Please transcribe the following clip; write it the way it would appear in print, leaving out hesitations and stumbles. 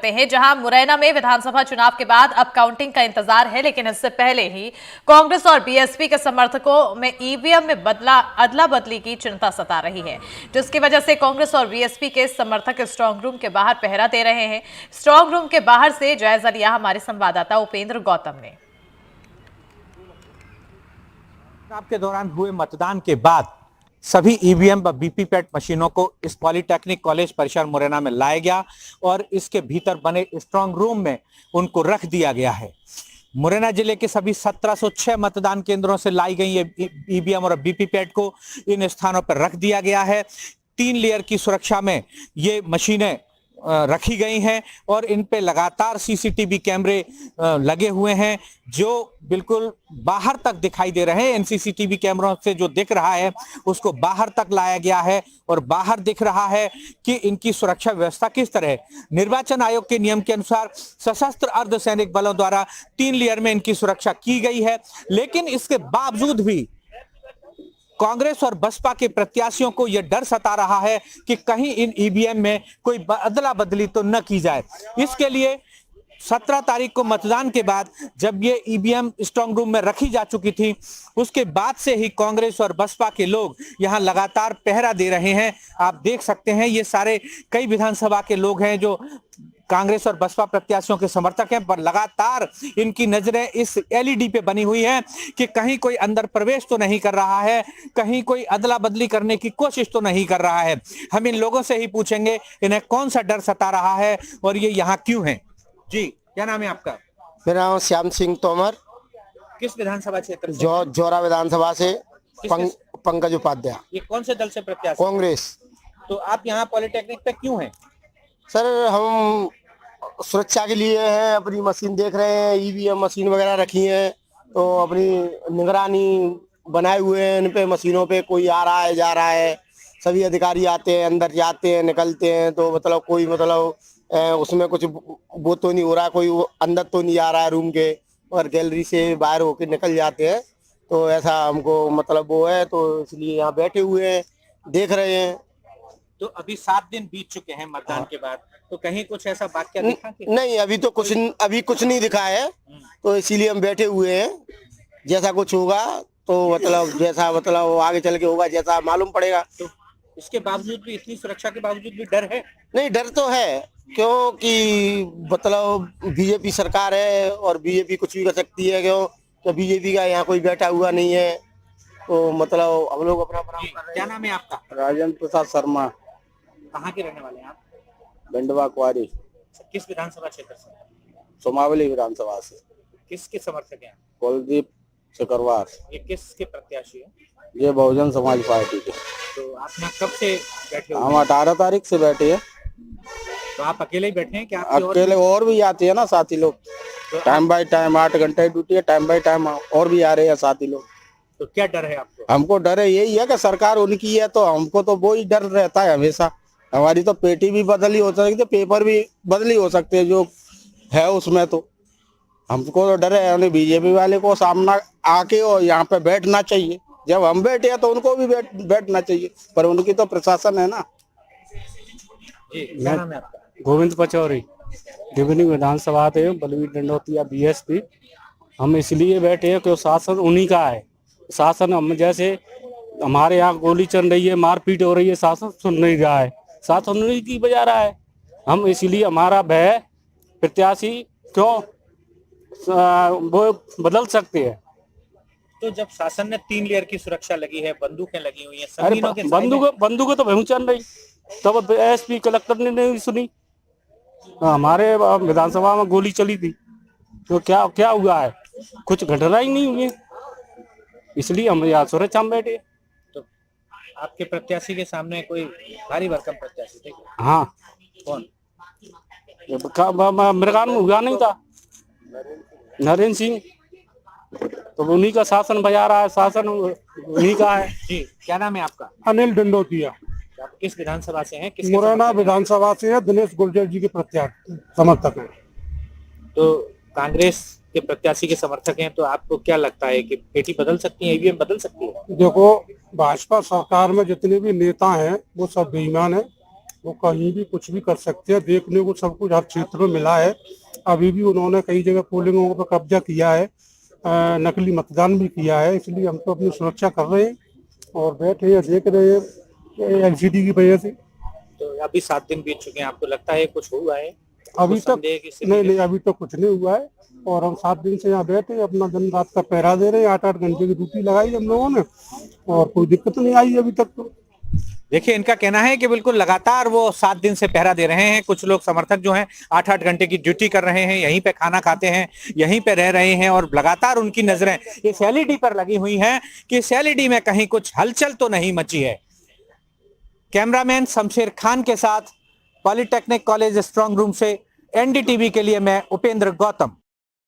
करते हैं, जहां मुरैना में विधानसभा चुनाव के बाद अब काउंटिंग का इंतजार है, लेकिन इससे पहले ही कांग्रेस और बीएसपी के समर्थकों में ईवीएम में अदला बदली की चिंता सता रही है, जिसकी वजह से कांग्रेस और बीएसपी के समर्थक स्ट्रांग रूम के बाहर पहरा दे रहे हैं। स्ट्रांग रूम के बाहर से जायजा लिया हमारे संवाददाता उपेंद्र गौतम ने। चुनाव के दौरान हुए मतदान के बाद सभी ईवीएम व वीवीपैट मशीनों को इस पॉलिटेक्निक कॉलेज परिसर मुरैना में लाया गया और इसके भीतर बने स्ट्रांग रूम में उनको रख दिया गया है। मुरैना जिले के सभी 1706 मतदान केंद्रों से लाई गई ये ईवीएम और वीवीपैट को इन स्थानों पर रख दिया गया है। 3 लेयर की सुरक्षा में ये मशीनें रखी गई हैं और इन पे लगातार सीसीटीवी कैमरे लगे हुए हैं जो बिल्कुल बाहर तक दिखाई दे रहे हैं। इन सीसीटीवी कैमरों से जो दिख रहा है उसको बाहर तक लाया गया है और बाहर दिख रहा है कि इनकी सुरक्षा व्यवस्था किस तरह है। निर्वाचन आयोग के नियम के अनुसार सशस्त्र अर्धसैनिक बलों द्वारा 3 लेयर में इनकी सुरक्षा की गई है, लेकिन इसके बावजूद भी कांग्रेस और बसपा के प्रत्याशियों को यह डर सता रहा है कि कहीं इन ईवीएम में कोई अदला बदली तो न की जाए। इसके लिए 17 तारीख को मतदान के बाद जब ये ईवीएम स्ट्रांग रूम में रखी जा चुकी थी, उसके बाद से ही कांग्रेस और बसपा के लोग यहां लगातार पहरा दे रहे हैं। आप देख सकते हैं ये सारे कई विधानसभा के लोग हैं जो कांग्रेस और बसपा प्रत्याशियों के समर्थक हैं, पर लगातार इनकी नजरें इस एलईडी पे बनी हुई हैं कि कहीं कोई अंदर प्रवेश तो नहीं कर रहा है, कहीं कोई अदला बदली करने की कोशिश तो नहीं कर रहा है। हम इन लोगों से ही पूछेंगे इन्हें कौन सा डर सता रहा है और ये यहाँ क्यों है। जी, क्या नाम है आपका? मेरा नाम श्याम सिंह तोमर। किस विधानसभा क्षेत्र से? जोरा विधानसभा से। पंकज उपाध्याय। ये कौन से दल से प्रत्याशी? कांग्रेस। तो आप यहाँ पॉलिटेक्निक पे क्यों हैं? सर, हम सुरक्षा के लिए हैं, अपनी मशीन देख रहे हैं, ईवीएम मशीन वगैरह रखी है तो अपनी निगरानी बनाए हुए हैं इन पे मशीनों पे। कोई आ रहा है जा रहा है, सभी अधिकारी आते हैं, अंदर जाते हैं निकलते हैं, तो मतलब कोई उसमें कुछ वो तो नहीं हो रहा, कोई अंदर तो नहीं आ रहा है रूम के, और गैलरी से बाहर होके निकल जाते हैं। तो ऐसा हमको वो है, तो इसलिए यहाँ बैठे हुए हैं देख रहे हैं। तो अभी 7 दिन बीत चुके हैं मतदान के बाद, तो कहीं कुछ ऐसा वाक्य दिखा कि? नहीं, अभी कुछ नहीं दिखा है, तो इसीलिए हम बैठे हुए हैं। जैसा कुछ होगा तो जैसा आगे चल के होगा, जैसा मालूम पड़ेगा। तो इसके बावजूद भी, इतनी सुरक्षा के बावजूद भी डर है? नहीं, डर तो है, क्योंकि बीजेपी सरकार है और बीजेपी कुछ भी कर सकती है। क्यों? तो बीजेपी का यहाँ कोई बैठा हुआ नहीं है, तो हम लोग अपना कर रहे हैं। क्या नाम है आपका? राजेंद्र प्रसाद शर्मा। कहाँ के रहने वाले हैं आप? बंडवा कुआरी। किस विधानसभा क्षेत्र से? सोमावली विधानसभा से। किसके समर्थक हैं? कुलदीप चक्रवार। ये किसके प्रत्याशी है? ये बहुजन समाज पार्टी के। तो आप यहाँ कब से बैठे हो? हम 18 तारीख से बैठे हैं। तो आप अकेले ही बैठे हैं? क्या अकेले और भी आते हैं ना साथी लोग? तो टाइम बाय टाइम 8 घंटे ड्यूटी है, टाइम बाय टाइम और भी आ रहे हैं साथी लोग। तो क्या डर है आपको? हमको डर है यही है कि सरकार उनकी है, तो हमको तो वो ही डर रहता है हमेशा। हमारी तो पेटी भी बदली हो सकती है, पेपर भी बदली हो सकते हैं जो है उसमें, तो हमको तो डर है। बीजेपी वाले को सामना आके और यहाँ पे बैठना चाहिए। जब हम बैठे हैं तो उनको भी बैठना चाहिए, पर उनकी तो प्रशासन है ना। क्या नाम है आपका? गोविंद पचौरी, डिविजन विधानसभा थे, बलवीर डंडौतिया बीएसपी। हम इसलिए बैठे हैं कि शासन उन्हीं का है। शासन हम जैसे हमारे यहाँ गोली चल रही है, मारपीट हो रही है, शासन सुन नहीं रहा है, शासन उन्हीं की बजा रहा है। हम इसलिए हमारा भय प्रत्याशी क्यों वो बदल सकते हैं। तो जब शासन ने 3 लेयर की सुरक्षा लगी है, बंदूकें लगी हुई हैं, अरे बंदूकें तो वहीं चल रही, तब एसपी कलेक्टर ने नहीं सुनी। हमारे विधानसभा में गोली चली थी, तो क्या हुआ है? कुछ घटना ही नहीं हुई है, इसलिए हम यहाँ सुरक्षा में बैठे। तो आपके प्रत्याशी के सामने कोई भारी भरकम प्रत्याशी थे? हाँ। कौन? मृगान में हुआ नहीं था, नरेंद्र सिंह, तो उन्हीं का शासन बजा रहा है, शासन उन्हीं का है। जी, क्या नाम है आपका? अनिल डंडौतिया। आप किस विधानसभा से हैं? मुरैना विधानसभा से है, दिनेश गुर्जर जी के प्रत्याशी समर्थक हैं। तो कांग्रेस के प्रत्याशी के समर्थक हैं, तो आपको क्या लगता है कि पेटी बदल सकती है, ईवीएम बदल सकती है? देखो, भाजपा सरकार में जितने भी नेता हैं वो सब बेईमान हैं, वो कहीं भी कुछ भी कर सकते हैं। देखने को सब कुछ हर क्षेत्र में मिला है। अभी भी उन्होंने कई जगह पोलिंगों पर कब्जा किया है, नकली मतदान भी किया है। इसलिए हम तो अपनी सुरक्षा कर रहे हैं और बैठे हैं, देख रहे हैं एलसीडी की वजह से। तो अभी 7 दिन बीत चुके हैं, आपको लगता है कुछ हुआ है? अभी कुछ तक संदेह की स्थिति नहीं, अभी तक कुछ नहीं हुआ है। और हम 7 दिन से यहाँ बैठे अपना दिन रात का पहरा दे रहे हैं। 8-8 घंटे की ड्यूटी लगाई हम लोगों ने और कोई दिक्कत नहीं आई अभी तक तो। देखिए, इनका कहना है कि बिल्कुल लगातार वो 7 दिन से पहरा दे रहे हैं। कुछ लोग समर्थक जो हैं 8-8 घंटे की ड्यूटी कर रहे हैं, यहीं पे खाना खाते हैं, यहीं पे रह रहे हैं और लगातार उनकी नजरें इस एलईडी पर लगी हुई हैं कि इस एलईडी में कहीं कुछ हलचल तो नहीं मची है। कैमरामैन शमशेर खान के साथ पॉलिटेक्निक कॉलेज स्ट्रांग रूम से एनडीटीवी के लिए मैं उपेंद्र गौतम।